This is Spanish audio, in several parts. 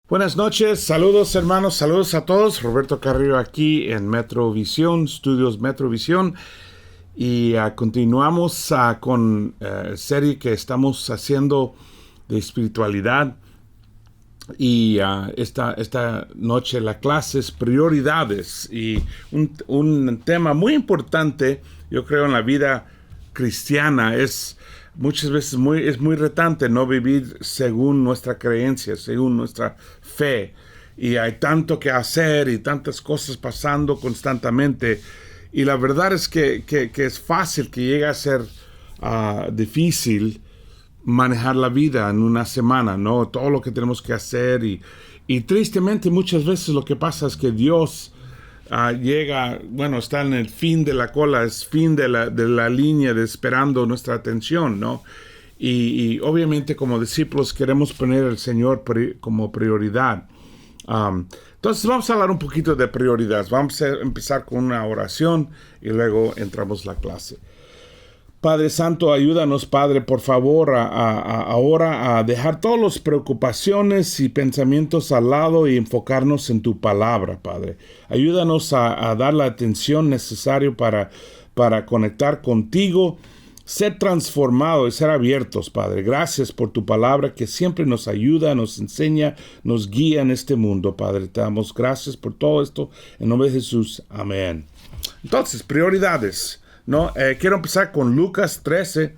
Buenas noches, saludos hermanos, saludos a todos. Roberto Carrillo aquí en Metrovisión, Estudios Metrovisión. Y continuamos con serie que estamos haciendo de espiritualidad. Y esta noche la clase es prioridades. Y un tema muy importante, yo creo, en la vida cristiana es muchas veces es muy retante no vivir según nuestra creencia, según nuestra fe. Y hay tanto que hacer y tantas cosas pasando constantemente. Y la verdad es que es fácil, que llega a ser difícil manejar la vida en una semana, ¿no? Todo lo que tenemos que hacer y tristemente muchas veces lo que pasa es que Dios llega, bueno, está en el fin de la cola, es fin de la línea de esperando nuestra atención, ¿no? Y obviamente como discípulos queremos poner al Señor como prioridad. Entonces vamos a hablar un poquito de prioridades. Vamos a empezar con una oración y luego entramos a la clase. Padre Santo, ayúdanos, Padre, por favor, ahora a dejar todas las preocupaciones y pensamientos al lado y enfocarnos en tu palabra, Padre. Ayúdanos a dar la atención necesaria para conectar contigo, ser transformados y ser abiertos, Padre. Gracias por tu palabra que siempre nos ayuda, nos enseña, nos guía en este mundo, Padre. Te damos gracias por todo esto. En nombre de Jesús. Amén. Entonces, prioridades. No, quiero empezar con Lucas 13.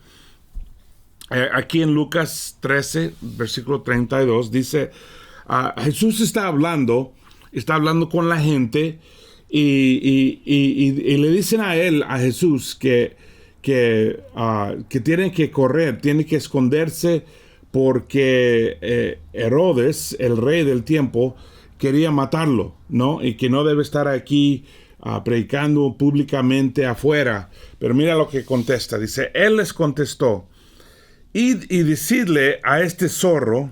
Aquí en Lucas 13, versículo 32, dice, Jesús está hablando con la gente y le dicen a Jesús, que tienen que correr, tienen que esconderse porque Herodes, el rey del tiempo, quería matarlo, ¿no? Y que no debe estar aquí predicando públicamente afuera. Pero mira lo que contesta. Dice, él les contestó, id y decidle a este zorro,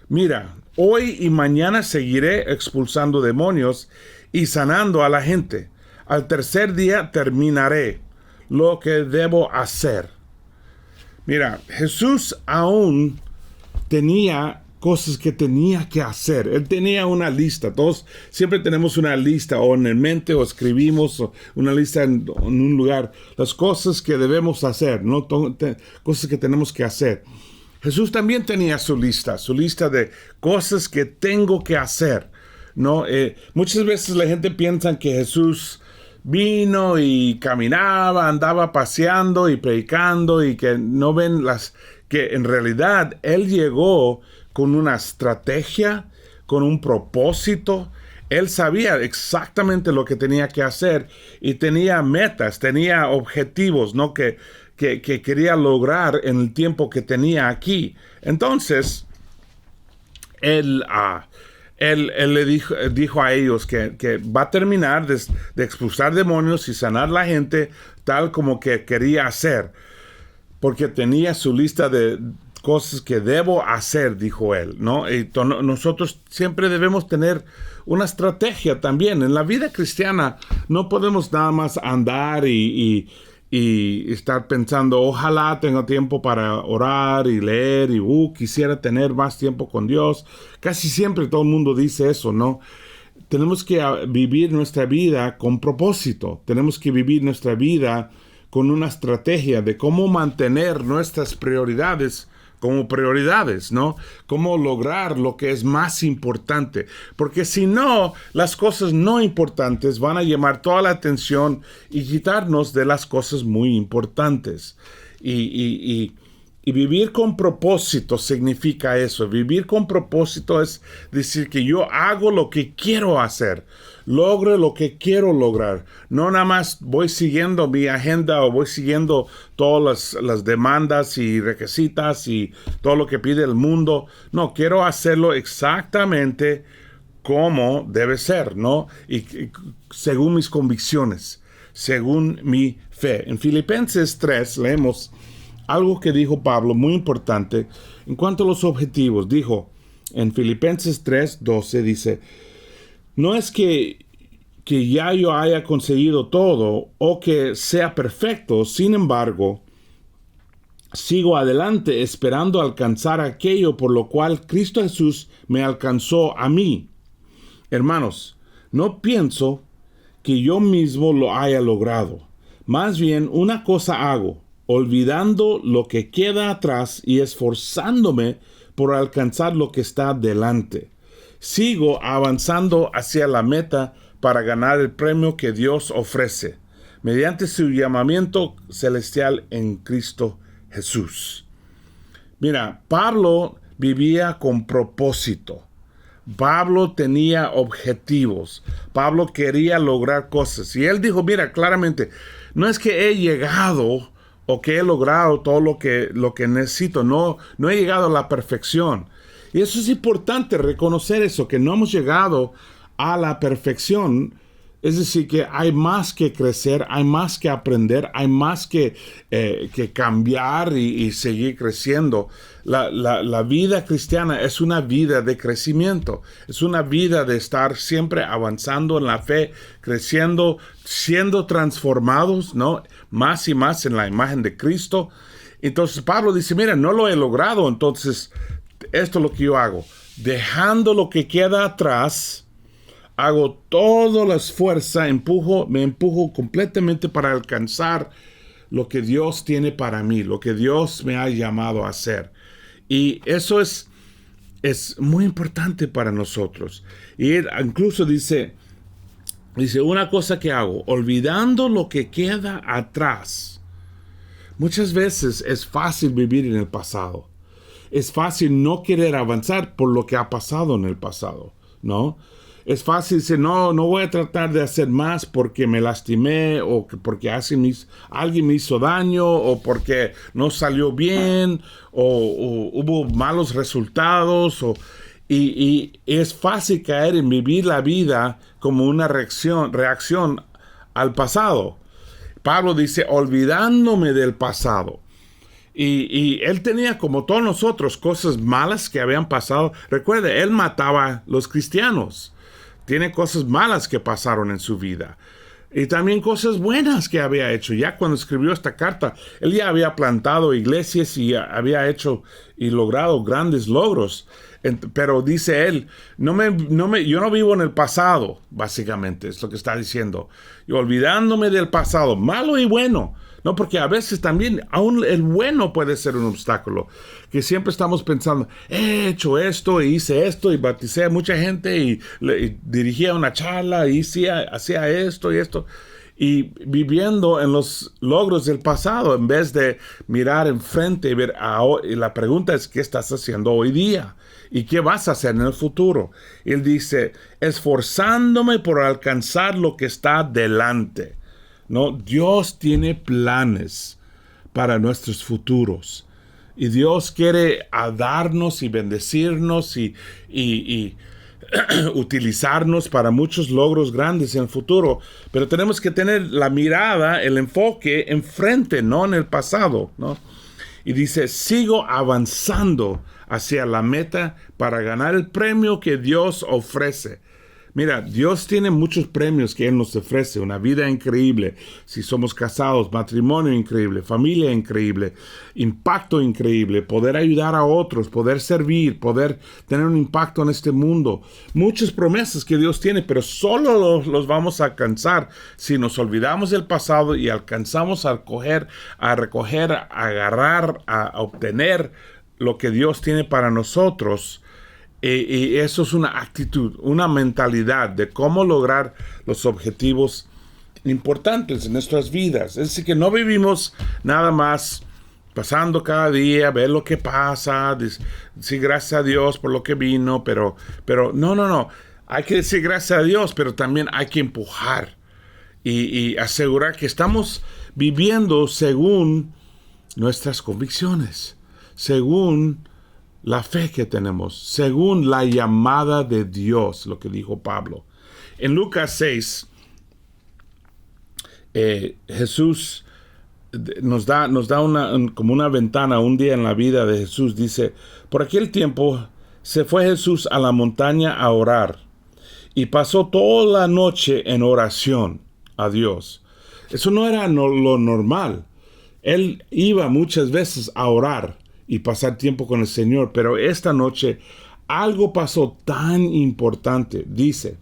mira, hoy y mañana seguiré expulsando demonios y sanando a la gente. Al tercer día terminaré lo que debo hacer. Mira, Jesús aún tenía cosas que tenía que hacer. Él tenía una lista. Todos siempre tenemos una lista, o en el mente, o escribimos una lista en un lugar. Las cosas que debemos hacer, ¿no? Cosas que tenemos que hacer. Jesús también tenía su lista de cosas que tengo que hacer, ¿no? Muchas veces la gente piensa que Jesús vino y caminaba, andaba paseando y predicando, y que no ven que en realidad Él llegó con una estrategia, con un propósito. Él sabía exactamente lo que tenía que hacer y tenía metas, tenía objetivos, ¿no? que quería lograr en el tiempo que tenía aquí. Entonces, él le dijo a ellos que va a terminar de expulsar demonios y sanar la gente tal como que quería hacer, porque tenía su lista de cosas que debo hacer, dijo él, ¿no? Y nosotros siempre debemos tener una estrategia también. En la vida cristiana no podemos nada más andar y estar pensando, ojalá tenga tiempo para orar y leer, y quisiera tener más tiempo con Dios. Casi siempre todo el mundo dice eso, ¿no? Tenemos que vivir nuestra vida con propósito. Tenemos que vivir nuestra vida con una estrategia de cómo mantener nuestras prioridades como prioridades, ¿no? Cómo lograr lo que es más importante. Porque si no, las cosas no importantes van a llamar toda la atención y quitarnos de las cosas muy importantes. Y vivir con propósito significa eso. Vivir con propósito es decir que yo hago lo que quiero hacer, logro lo que quiero lograr. No nada más voy siguiendo mi agenda o voy siguiendo todas las demandas y requisitas y todo lo que pide el mundo. No, quiero hacerlo exactamente como debe ser, ¿no? Y según mis convicciones, según mi fe. En Filipenses 3 leemos algo que dijo Pablo muy importante en cuanto a los objetivos. Dijo en Filipenses 3:12, dice, no es que ya yo haya conseguido todo o que sea perfecto, sin embargo, sigo adelante esperando alcanzar aquello por lo cual Cristo Jesús me alcanzó a mí. Hermanos, no pienso que yo mismo lo haya logrado. Más bien, una cosa hago, olvidando lo que queda atrás y esforzándome por alcanzar lo que está delante. Sigo avanzando hacia la meta para ganar el premio que Dios ofrece, mediante su llamamiento celestial en Cristo Jesús. Mira, Pablo vivía con propósito. Pablo tenía objetivos. Pablo quería lograr cosas. Y él dijo, mira, claramente, no es que he llegado o que he logrado todo lo que necesito. No he llegado a la perfección. Y eso es importante, reconocer eso, que no hemos llegado a la perfección. Es decir, que hay más que crecer, hay más que aprender, hay más que cambiar y seguir creciendo. La vida cristiana es una vida de crecimiento, es una vida de estar siempre avanzando en la fe, creciendo, siendo transformados, ¿no? Más y más en la imagen de Cristo. Entonces Pablo dice, mira, no lo he logrado, entonces esto es lo que yo hago. Dejando lo que queda atrás, hago todo el esfuerzo, me empujo completamente para alcanzar lo que Dios tiene para mí, lo que Dios me ha llamado a hacer. Y eso es muy importante para nosotros. Y él incluso dice, una cosa que hago, olvidando lo que queda atrás. Muchas veces es fácil vivir en el pasado. Es fácil no querer avanzar por lo que ha pasado en el pasado, ¿no? Es fácil decir, no voy a tratar de hacer más porque me lastimé o porque alguien me hizo daño o porque no salió bien o hubo malos resultados. Y es fácil caer en vivir la vida como una reacción al pasado. Pablo dice, olvidándome del pasado. Y él tenía, como todos nosotros, cosas malas que habían pasado. Recuerde, él mataba a los cristianos. Tiene cosas malas que pasaron en su vida. Y también cosas buenas que había hecho. Ya cuando escribió esta carta, él ya había plantado iglesias y había hecho y logrado grandes logros. Pero dice él, yo no vivo en el pasado, básicamente, es lo que está diciendo. Y olvidándome del pasado, malo y bueno. No, porque a veces también aún el bueno puede ser un obstáculo. Que siempre estamos pensando, he hecho esto, y hice esto, y bauticé a mucha gente, y dirigía una charla, y hacía esto y esto. Y viviendo en los logros del pasado, en vez de mirar enfrente y ver ahora. Y la pregunta es, ¿qué estás haciendo hoy día? ¿Y qué vas a hacer en el futuro? Él dice, esforzándome por alcanzar lo que está delante. No, Dios tiene planes para nuestros futuros. Y Dios quiere darnos y bendecirnos y utilizarnos para muchos logros grandes en el futuro. Pero tenemos que tener la mirada, el enfoque enfrente, no en el pasado, ¿no? Y dice, sigo avanzando hacia la meta para ganar el premio que Dios ofrece. Mira, Dios tiene muchos premios que Él nos ofrece. Una vida increíble, si somos casados, matrimonio increíble, familia increíble, impacto increíble, poder ayudar a otros, poder servir, poder tener un impacto en este mundo. Muchas promesas que Dios tiene, pero solo los vamos a alcanzar si nos olvidamos del pasado y alcanzamos a recoger, a agarrar, a obtener lo que Dios tiene para nosotros. Y eso es una actitud, una mentalidad de cómo lograr los objetivos importantes en nuestras vidas. Es decir, que no vivimos nada más pasando cada día, ver lo que pasa, decir gracias a Dios por lo que vino, pero no. Hay que decir gracias a Dios, pero también hay que empujar y asegurar que estamos viviendo según nuestras convicciones, según la fe que tenemos, según la llamada de Dios, lo que dijo Pablo. En Lucas 6, Jesús nos da como una ventana un día en la vida de Jesús. Dice, por aquel tiempo se fue Jesús a la montaña a orar y pasó toda la noche en oración a Dios. Eso no era lo normal. Él iba muchas veces a orar y pasar tiempo con el Señor, pero esta noche algo pasó tan importante. Dice,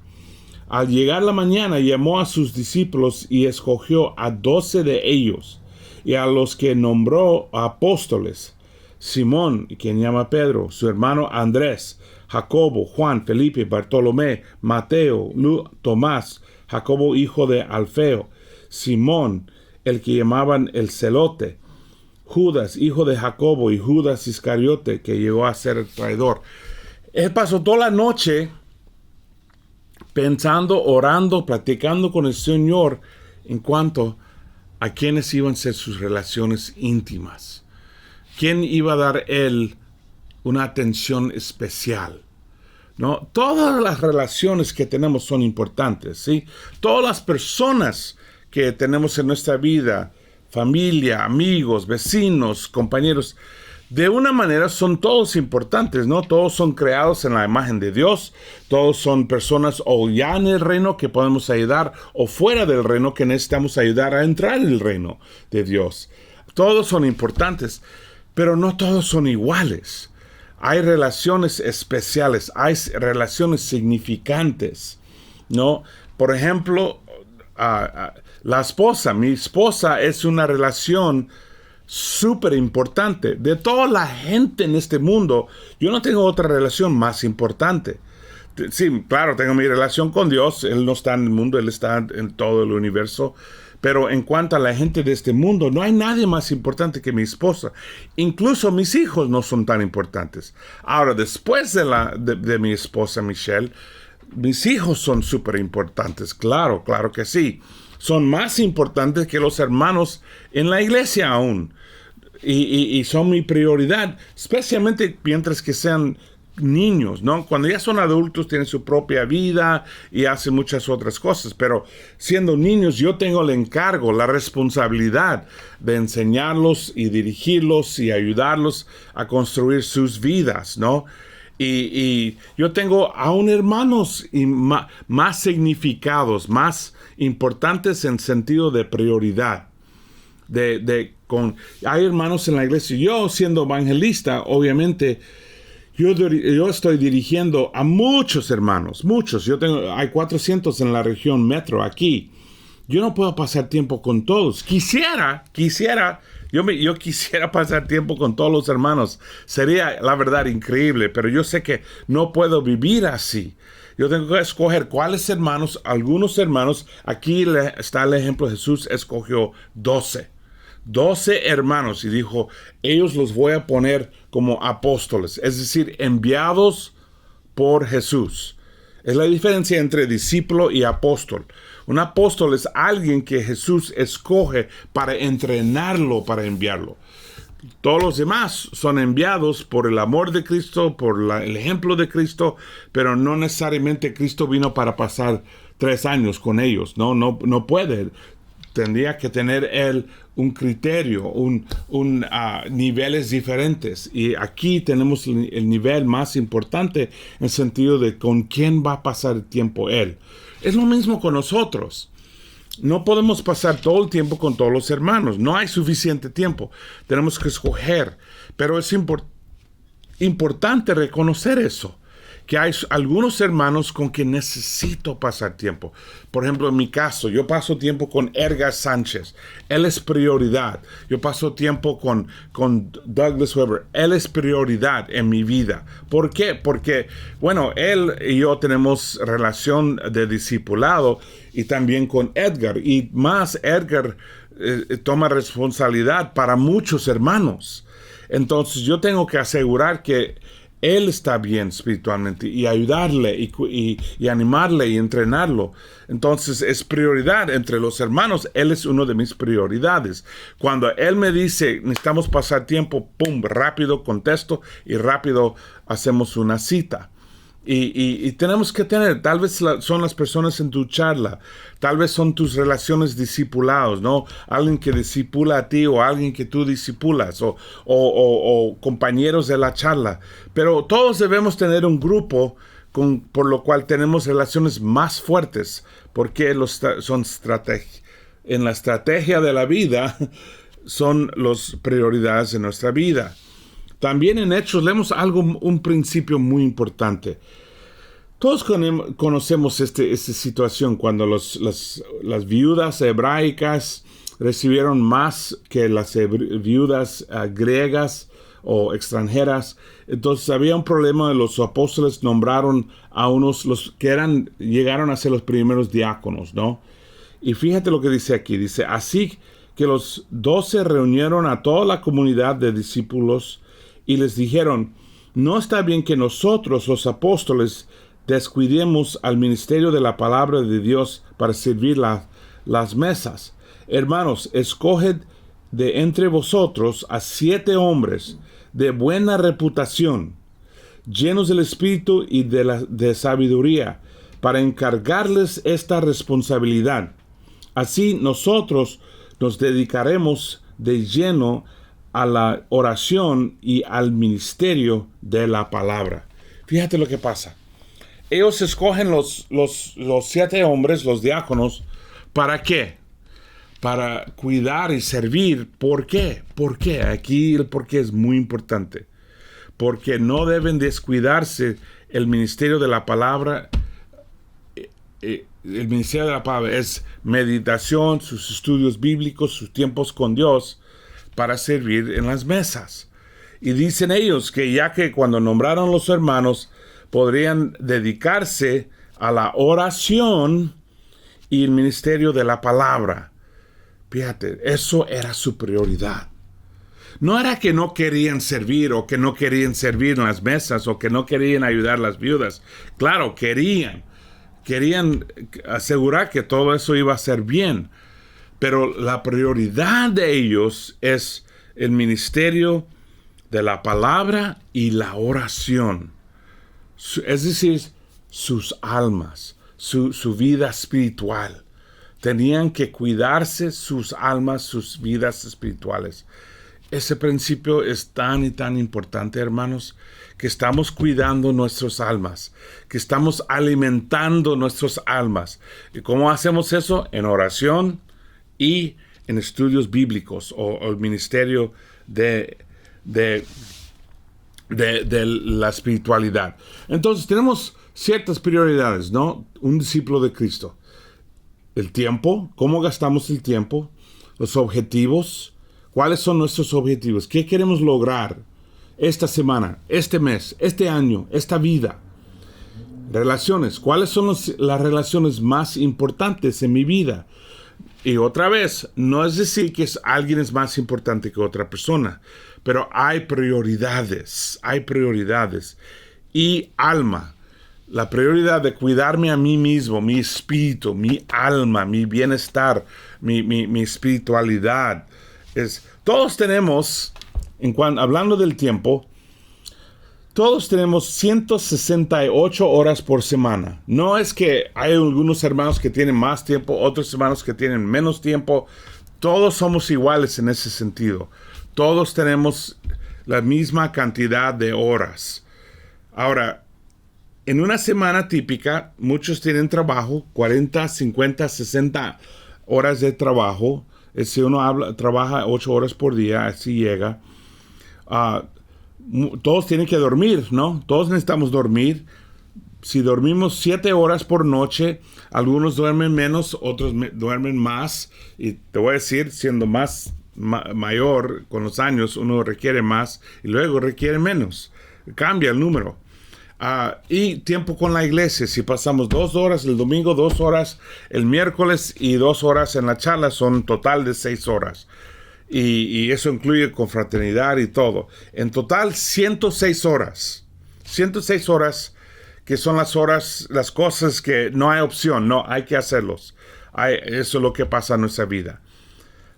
al llegar la mañana llamó a sus discípulos y escogió a 12 de ellos y a los que nombró apóstoles: Simón, quien llama Pedro, su hermano Andrés, Jacobo, Juan, Felipe, Bartolomé, Mateo, Tomás, Jacobo hijo de Alfeo, Simón, el que llamaban el Celote, Judas, hijo de Jacobo, y Judas Iscariote, que llegó a ser el traidor. Él pasó toda la noche pensando, orando, platicando con el Señor en cuanto a quiénes iban a ser sus relaciones íntimas. ¿Quién iba a dar él una atención especial? ¿No? Todas las relaciones que tenemos son importantes, ¿sí? Todas las personas que tenemos en nuestra vida, familia, amigos, vecinos, compañeros, de una manera son todos importantes, ¿no? Todos son creados en la imagen de Dios, todos son personas o ya en el reino que podemos ayudar, o fuera del reino que necesitamos ayudar a entrar en el reino de Dios. Todos son importantes, pero no todos son iguales. Hay relaciones especiales, hay relaciones significantes, ¿no? Por ejemplo, mi esposa es una relación súper importante. De toda la gente en este mundo, yo no tengo otra relación más importante. Sí, claro, tengo mi relación con Dios. Él no está en el mundo, Él está en todo el universo. Pero en cuanto a la gente de este mundo, no hay nadie más importante que mi esposa. Incluso mis hijos no son tan importantes. Ahora, después de mi esposa Michelle, mis hijos son súper importantes. Claro que sí. Son más importantes que los hermanos en la iglesia aún. Y son mi prioridad, especialmente mientras que sean niños, ¿no? Cuando ya son adultos tienen su propia vida y hacen muchas otras cosas, pero siendo niños yo tengo el encargo, la responsabilidad de enseñarlos y dirigirlos y ayudarlos a construir sus vidas, ¿no? Y yo tengo aún hermanos más significados, más importantes en sentido de prioridad. Hay hermanos en la iglesia. Yo, siendo evangelista, obviamente, yo estoy dirigiendo a muchos hermanos, muchos. Hay 400 en la región metro aquí. Yo no puedo pasar tiempo con todos. Yo quisiera pasar tiempo con todos los hermanos. Sería, la verdad, increíble, pero yo sé que no puedo vivir así. Yo tengo que escoger cuáles hermanos, algunos hermanos. Aquí está el ejemplo: Jesús escogió 12 hermanos y dijo, ellos los voy a poner como apóstoles, es decir, enviados por Jesús. Es la diferencia entre discípulo y apóstol. Un apóstol es alguien que Jesús escoge para entrenarlo, para enviarlo. Todos los demás son enviados por el amor de Cristo, por el ejemplo de Cristo, pero no necesariamente Cristo vino para pasar 3 años con ellos. No puede. Tendría que tener él un criterio, niveles diferentes. Y aquí tenemos el nivel más importante en el sentido de con quién va a pasar el tiempo él. Es lo mismo con nosotros. No podemos pasar todo el tiempo con todos los hermanos. No hay suficiente tiempo. Tenemos que escoger. Pero es importante reconocer eso. Que hay algunos hermanos con quien necesito pasar tiempo. Por ejemplo, en mi caso, yo paso tiempo con Edgar Sánchez. Él es prioridad. Yo paso tiempo con Douglas Weber. Él es prioridad en mi vida. ¿Por qué? Porque, bueno, él y yo tenemos relación de discipulado y también con Edgar. Y más, Edgar toma responsabilidad para muchos hermanos. Entonces, yo tengo que asegurar que él está bien espiritualmente y ayudarle y animarle y entrenarlo. Entonces es prioridad entre los hermanos. Él es uno de mis prioridades. Cuando él me dice necesitamos pasar tiempo, pum, rápido contesto y rápido hacemos una cita. Y tenemos que tener, tal vez son las personas en tu charla, tal vez son tus relaciones discipulados, ¿no? Alguien que discipula a ti o alguien que tú discipulas o compañeros de la charla. Pero todos debemos tener un grupo por lo cual tenemos relaciones más fuertes, porque en la estrategia de la vida son las prioridades de nuestra vida. También en Hechos leemos un principio muy importante. Todos conocemos esta situación cuando las viudas hebraicas recibieron más que las viudas griegas o extranjeras. Entonces había un problema de los apóstoles nombraron a los que llegaron a ser los primeros diáconos, ¿no? Y fíjate lo que dice aquí. Dice, así que los 12 reunieron a toda la comunidad de discípulos y les dijeron, no está bien que nosotros, los apóstoles, descuidemos al ministerio de la palabra de Dios para servir las mesas. Hermanos, escoged de entre vosotros a 7 hombres de buena reputación, llenos del Espíritu y de sabiduría, para encargarles esta responsabilidad. Así nosotros nos dedicaremos de lleno a la oración y al ministerio de la palabra. Fíjate lo que pasa. Ellos escogen los 7 hombres, los diáconos, ¿para qué? Para cuidar y servir. ¿Por qué? ¿Por qué? Aquí el por qué es muy importante. Porque no deben descuidarse el ministerio de la palabra. El ministerio de la palabra es meditación, sus estudios bíblicos, sus tiempos con Dios para servir en las mesas. Y dicen ellos que ya que cuando nombraron los hermanos, podrían dedicarse a la oración y el ministerio de la palabra. Fíjate, eso era su prioridad. No era que no querían servir o que no querían servir en las mesas o que no querían ayudar a las viudas. Claro, querían asegurar que todo eso iba a ser bien. Pero la prioridad de ellos es el ministerio de la palabra y la oración. Es decir, sus almas, su vida espiritual. Tenían que cuidarse sus almas, sus vidas espirituales. Ese principio es tan y tan importante, hermanos, que estamos cuidando nuestras almas, que estamos alimentando nuestras almas. ¿Y cómo hacemos eso? En oración y en estudios bíblicos o el ministerio de la espiritualidad. Entonces tenemos ciertas prioridades, ¿no? Un discípulo de Cristo. El tiempo, cómo gastamos el tiempo, los objetivos, cuáles son nuestros objetivos, qué queremos lograr esta semana, este mes, este año, esta vida. Relaciones, cuáles son las relaciones más importantes en mi vida. Y otra vez, no es decir que alguien es más importante que otra persona, pero hay prioridades. Y alma, la prioridad de cuidarme a mí mismo, mi espíritu, mi alma, mi bienestar, mi espiritualidad. Todos tenemos, hablando del tiempo, todos tenemos 168 horas por semana. No es que hay algunos hermanos que tienen más tiempo, otros hermanos que tienen menos tiempo. Todos somos iguales en ese sentido. Todos tenemos la misma cantidad de horas. Ahora, en una semana típica, muchos tienen trabajo, 40, 50, 60 horas de trabajo. Si uno trabaja 8 horas por día, así llega. Todos tienen que dormir, ¿no? Todos necesitamos dormir. Si dormimos 7 horas por noche, algunos duermen menos, otros duermen más. Y te voy a decir, siendo mayor con los años, uno requiere más y luego requiere menos. Cambia el número. Y tiempo con la iglesia. Si pasamos 2 horas el domingo, 2 horas el miércoles y 2 horas en la charla, son un total de 6 horas. Y eso incluye confraternidad y todo. En total, 106 horas. 106 horas que son las cosas que no hay opción, no, hay que hacerlos. Eso es lo que pasa en nuestra vida.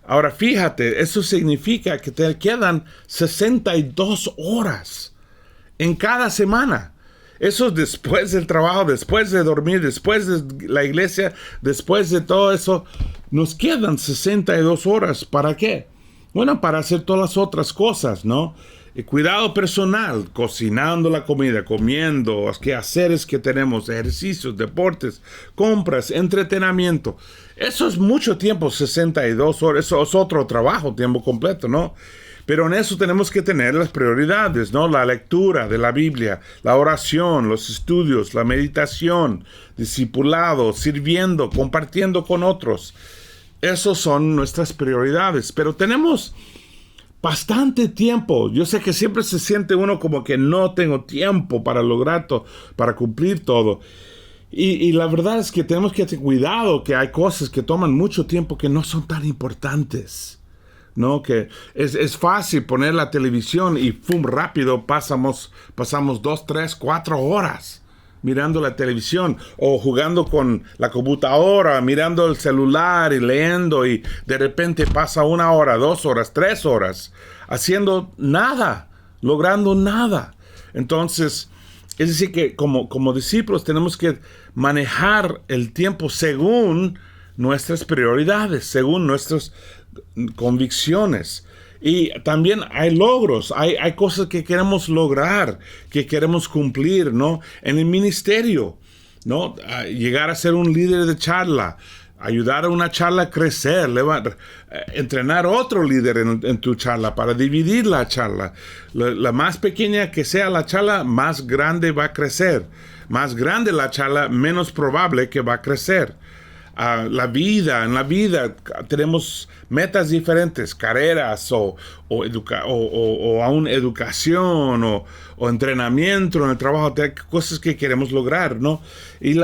Ahora, fíjate, eso significa que te quedan 62 horas en cada semana. Eso es después del trabajo, después de dormir, después de la iglesia, después de todo eso. Nos quedan 62 horas. ¿Para qué? Bueno, para hacer todas las otras cosas, ¿no? Cuidado personal, cocinando la comida, comiendo, los quehaceres que tenemos, ejercicios, deportes, compras, entretenimiento. Eso es mucho tiempo, 62 horas, eso es otro trabajo, tiempo completo, ¿no? Pero en eso tenemos que tener las prioridades, ¿no? La lectura de la Biblia, la oración, los estudios, la meditación, discipulado, sirviendo, compartiendo con otros. Esos son nuestras prioridades, pero tenemos bastante tiempo. Yo sé que siempre se siente uno como que no tengo tiempo para lograr todo, para cumplir todo. Y la verdad es que tenemos que tener cuidado que hay cosas que toman mucho tiempo que no son tan importantes. ¿No? Que es fácil poner la televisión y ¡pum! Rápido pasamos 2, 3, 4 horas mirando la televisión o jugando con la computadora, mirando el celular y leyendo, y de repente pasa 1 hora, 2 horas, 3 horas haciendo nada, logrando nada. Entonces, es decir que como discípulos tenemos que manejar el tiempo según nuestras prioridades, según nuestras convicciones. Y también hay logros, hay cosas que queremos lograr, que queremos cumplir, ¿no? En el ministerio, ¿no? Llegar a ser un líder de charla, ayudar a una charla a crecer, entrenar otro líder en tu charla para dividir la charla. La más pequeña que sea la charla, más grande va a crecer. Más grande la charla, menos probable que va a crecer. En la vida tenemos metas diferentes, carreras o aún educación o entrenamiento en el trabajo, cosas que queremos lograr, ¿no? Y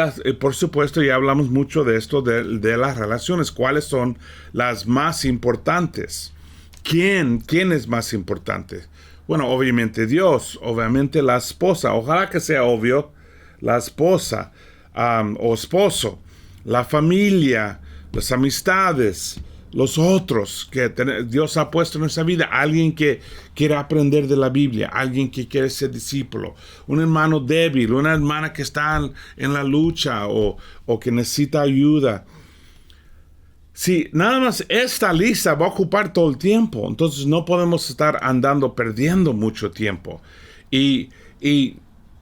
por supuesto ya hablamos mucho de esto, de las relaciones, cuáles son las más importantes. ¿Quién es más importante? Bueno, obviamente Dios, obviamente la esposa, ojalá que sea obvio, la esposa o esposo, la familia, las amistades, los otros que Dios ha puesto en nuestra vida, alguien que quiere aprender de la Biblia, alguien que quiere ser discípulo, un hermano débil, una hermana que está en la lucha o que necesita ayuda. Si nada más esta lista va a ocupar todo el tiempo, entonces no podemos estar perdiendo mucho tiempo. Y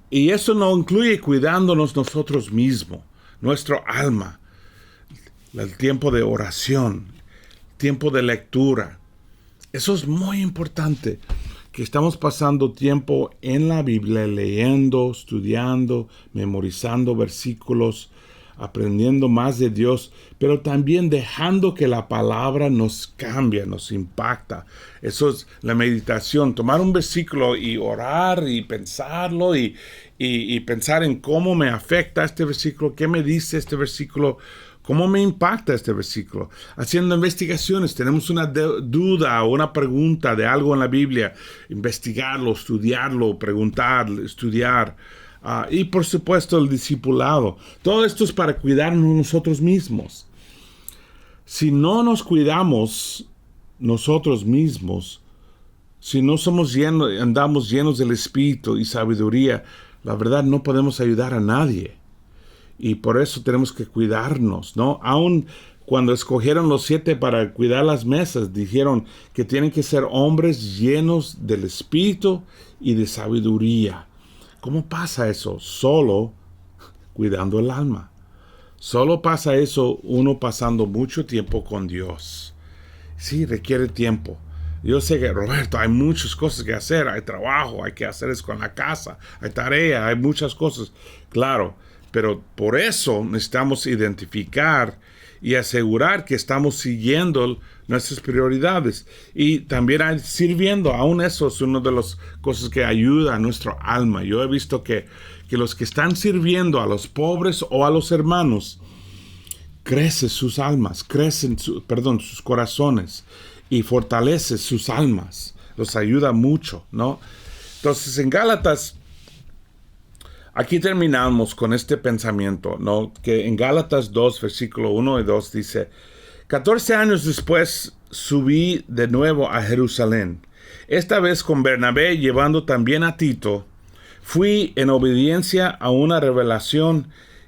eso no incluye cuidándonos nosotros mismos, nuestro alma, el tiempo de oración, tiempo de lectura. Eso es muy importante, que estamos pasando tiempo en la Biblia, leyendo, estudiando, memorizando versículos, aprendiendo más de Dios, pero también dejando que la palabra nos cambie, nos impacta. Eso es la meditación, tomar un versículo y orar y pensarlo y pensar en cómo me afecta este versículo, qué me dice este versículo, cómo me impacta este versículo. Haciendo investigaciones, tenemos una duda o una pregunta de algo en la Biblia, investigarlo, estudiarlo, preguntar, estudiar. Y por supuesto el discipulado. Todo esto es para cuidarnos nosotros mismos. Si no nos cuidamos nosotros mismos, si no andamos llenos del Espíritu y sabiduría, la verdad no podemos ayudar a nadie. Y por eso tenemos que cuidarnos, ¿no? Aún cuando escogieron los 7 para cuidar las mesas, dijeron que tienen que ser hombres llenos del Espíritu y de sabiduría. ¿Cómo pasa eso? Solo cuidando el alma. Solo pasa eso uno pasando mucho tiempo con Dios. Sí, requiere tiempo. Yo sé que, Roberto, hay muchas cosas que hacer. Hay trabajo, hay que hacer eso con la casa, hay tarea, hay muchas cosas. Claro, pero por eso necesitamos identificar y asegurar que estamos siguiendo nuestras prioridades. Y también sirviendo, aún eso es una de las cosas que ayuda a nuestro alma. Yo he visto que los que están sirviendo a los pobres o a los hermanos, crecen sus almas, sus corazones y fortalece sus almas. Los ayuda mucho, ¿no? Entonces en Gálatas, aquí terminamos con este pensamiento, ¿no? Que en Gálatas 2, versículo 1 y 2 dice: 14 años después subí de nuevo a Jerusalén, esta vez con Bernabé, llevando también a Tito. Fui en obediencia a una revelación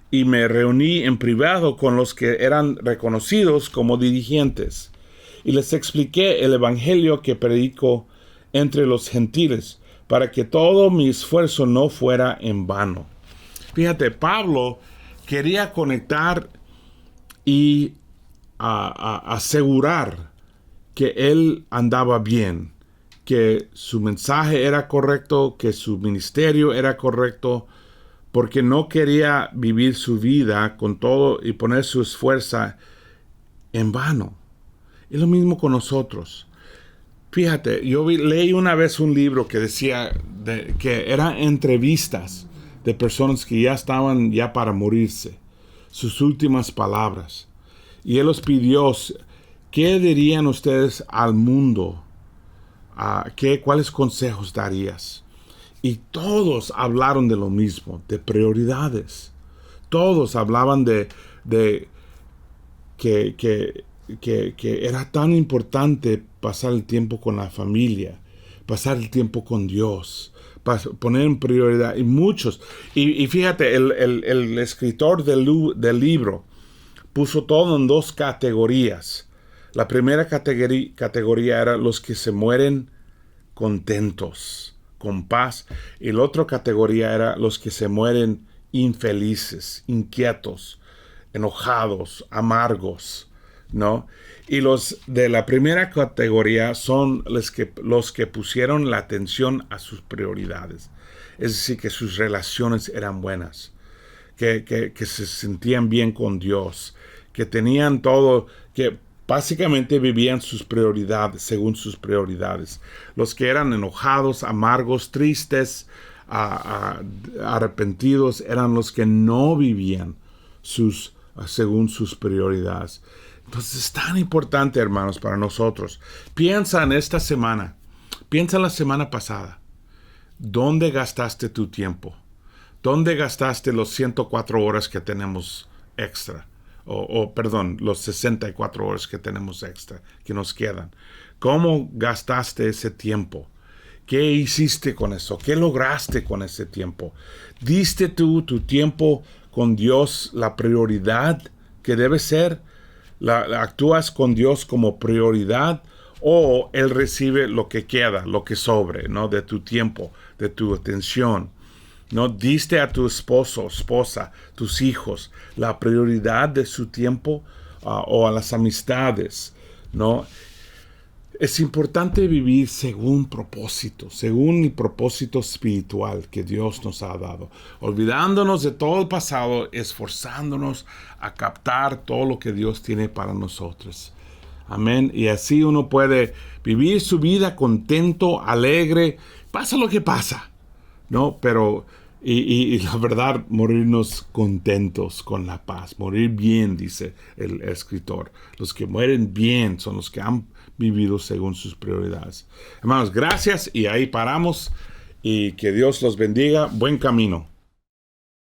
y me reuní en privado con los que eran reconocidos como dirigentes, y les expliqué el evangelio que predico entre los gentiles, para que todo mi esfuerzo no fuera en vano. Fíjate, Pablo quería conectar y asegurar que él andaba bien, que su mensaje era correcto, que su ministerio era correcto, porque no quería vivir su vida con todo y poner su esfuerzo en vano. Es lo mismo con nosotros. Fíjate, leí una vez un libro que decía que eran entrevistas de personas que ya estaban ya para morirse, sus últimas palabras. Y él los pidió, ¿qué dirían ustedes al mundo? ¿Cuáles consejos darías? Y todos hablaron de lo mismo, de prioridades. Todos hablaban de que era tan importante pasar el tiempo con la familia, pasar el tiempo con Dios, poner en prioridad. Y muchos, y fíjate, el escritor del libro puso todo en dos categorías. La primera categoría era los que se mueren contentos, con paz. Y la otra categoría era los que se mueren infelices, inquietos, enojados, amargos, ¿no? Y los de la primera categoría son los que pusieron la atención a sus prioridades. Es decir, que sus relaciones eran buenas, que se sentían bien con Dios, que tenían todo, que básicamente vivían sus prioridades, según sus prioridades. Los que eran enojados, amargos, tristes, arrepentidos, eran los que no vivían según sus prioridades. Entonces es tan importante, hermanos, para nosotros. Piensa en esta semana. Piensa en la semana pasada. ¿Dónde gastaste tu tiempo? ¿Dónde gastaste los 104 horas que tenemos extra? Perdón, los 64 horas que tenemos extra, que nos quedan. ¿Cómo gastaste ese tiempo? ¿Qué hiciste con eso? ¿Qué lograste con ese tiempo? ¿Diste tú tu tiempo con Dios la prioridad que debe ser? ¿Actúas con Dios como prioridad? ¿O Él recibe lo que queda, lo que sobre, ¿no? De tu tiempo, de tu atención? ¿No? ¿Diste a tu esposo, esposa, tus hijos la prioridad de su tiempo o a las amistades? ¿No? Es importante vivir según propósito, según el propósito espiritual que Dios nos ha dado, olvidándonos de todo el pasado, esforzándonos a captar todo lo que Dios tiene para nosotros. Amén. Y así uno puede vivir su vida contento, alegre, pasa lo que pasa, ¿no? Pero y la verdad, morirnos contentos con la paz, morir bien, dice el escritor. Los que mueren bien son los que han vivido según sus prioridades. Hermanos, gracias y ahí paramos y que Dios los bendiga. Buen camino.